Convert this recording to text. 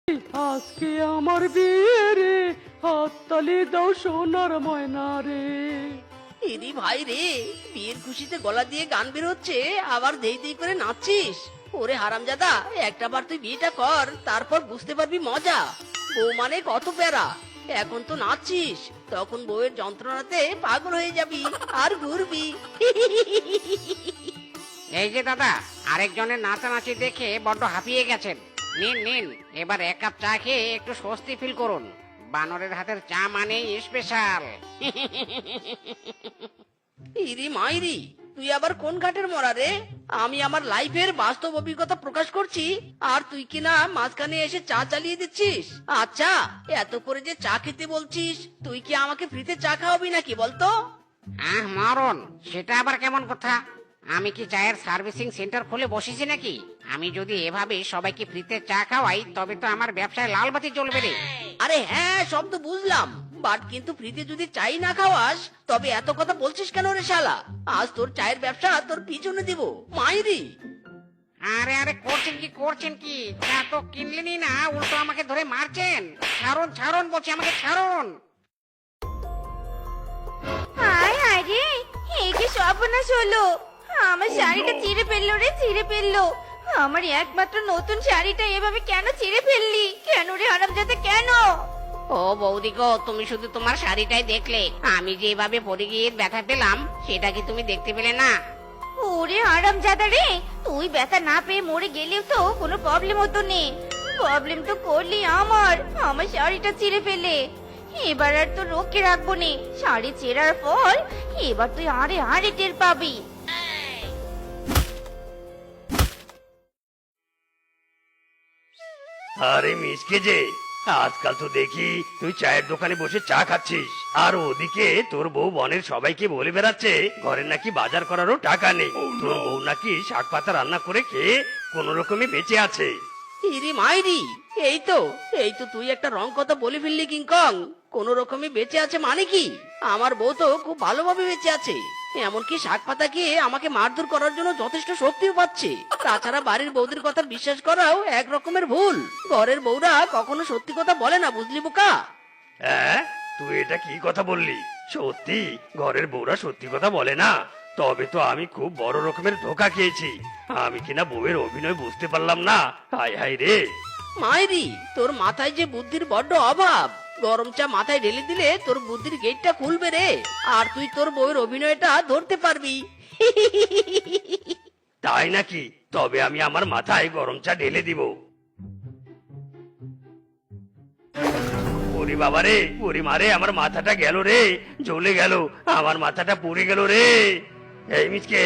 আজকে আমার বিয়ে রে, হাততালি দাও সোনার ময়না রে। ইরি ভাই রে, বিয়ের খুশিতে গলা দিয়ে গান বের হচ্ছে, আবার দেই দেই করে নাচছিস। ওরে হারামজাদা, একটা বার তুই বিয়েটা কর, তারপর বুঝতে পারবি মজা। বউ মানে কত প্যারা। এখন তো নাচছিস, তখন বউয়ের যন্ত্রণাতে পাগল হয়ে যাবি আর ঘুরবি। এই যে দাদা, আরেকজনের নাচানাচি দেখে বড্ড হাঁপিয়ে গেছেন। নিন নিন, এবার এক কাপ চা খেয়ে একটু স্বস্তি ফিল করুন। বানরের হাতের চা মানে স্পেশাল। ইরি মাইরি, তুই আবার কোন ঘাটের মরা রে? আমি আমার লাইফের বাস্তব অভিজ্ঞতা প্রকাশ করছি, আর তুই কিনা মাঝখানে এসে চা চালিয়ে দিচ্ছিস। আচ্ছা, এত করে যে চা খেতে বলছিস, তুই কি আমাকে ফ্রিতে চা খাওয়াবি নাকি বলতো? মরণ, সেটা আবার কেমন কথা? আমি কি চায়ের সার্ভিসিং সেন্টার খুলে বসেছি নাকি? আমি যদি এভাবে সবাইকে ফ্রিতে চা খাওয়াই, তবে তো আমার ব্যবসায় লাল বাতি জ্বলবে রে। আরে হ্যাঁ, সব তো বুঝলাম, বাট কিন্তু ফ্রিতে যদি চাই না খাওয়াস, তবে এত কথা বলছিস কেন রে শালা? আজ তোর চায়ের ব্যবসা তোর পিছনে দিব মাইরি। আরে আরে, করছেন কি? চা তো কিনলেনই না, উল্টো আমাকে ধরে মারছেন। ছাড়ুন ছাড়ুন বলছি, আমাকে ছাড়ুন। হায় হায় রে, এই কি সর্বনাশ হলো! আমার শাড়িটা ছিঁড়ে ফেললো রে, ছিঁড়ে ফেললো। আমার একমাত্র নতুন শাড়িটা এভাবে কেন ছিঁড়ে ফেললি? কেন রে হারামজাদা, কেন? ও বৌদি গো, তুমি শুধু তোমার শাড়িটাই দেখলে, আমি যে এভাবে পড়ে গিয়ে ব্যথা পেলাম সেটা কি তুমি দেখতে পেলে না? ওরে হারামজাদা রে, তুই ব্যথা না পেয়ে মরে গেলেও তো কোনো প্রবলেম হতো নেই। প্রবলেম তো করলি আমার শাড়িটা ছিঁড়ে ফেলে। এবার আর তো রোকে রাখবো নে, শাড়ি ছেঁড়ার ফল এবার তুই আরে আরে টের পাবি। আরে মিসকে যে, আজকাল তো দেখি তুই চায়ের দোকানে বসে চা খাচ্ছিস, আর ওদিকে তোর বউ বনের সবাইকে বলে বেড়াচ্ছে ঘরে নাকি বাজার করারও টাকা নেই। তোর বউ নাকি শাক পাতা রান্না করে খেয়ে কোন রকমে বেঁচে আছে। ইরি মাইরি, এই তো তুই একটা রং কথা বলে ফেললি কিংকং। কোন রকমে বেঁচে আছে মানে কি? আমার বউ তো খুব ভালোভাবে বেঁচে আছে, এমনকি শাক পাতা খেয়ে আমাকে মারধর করার জন্য যথেষ্ট শক্তিও পাচ্ছে। তাছাড়া বাড়ির বৌদির কথা বিশ্বাস করাও এক রকমের ভুল। ঘরের বউরা কখনো সত্যি কথা বলে না, বুঝলি বোকা? হ্যাঁ, তুই এটা কি কথা বললি? সত্যি ঘরের বউরা সত্যি কথা বলে না? তবে তো আমি খুব বড় রকমের ধোঁকা খেয়েছি। আমি কিনা বউয়ের অভিনয় বুঝতে পারলাম না। হায় হায় রে। মাইরি, তোর মাথায় যে বুদ্ধির বড্ড অভাব। গরম চা মাথায় ঢেলে দিলে তোর বুদ্ধির গেটটা খুলবে রে, আর তুই তোর বউয়ের অভিনয়টা ধরতে পারবি। তাই নাকি? তবে আমি আমার মাথায় গরম চা ঢেলে দিব। ওরে বাবা রে, ওরে মারে, আমার মাথাটা গেল রে, জ্বলে গেল, আমার মাথাটা পুড়ে গেল রে। এই মিসকে,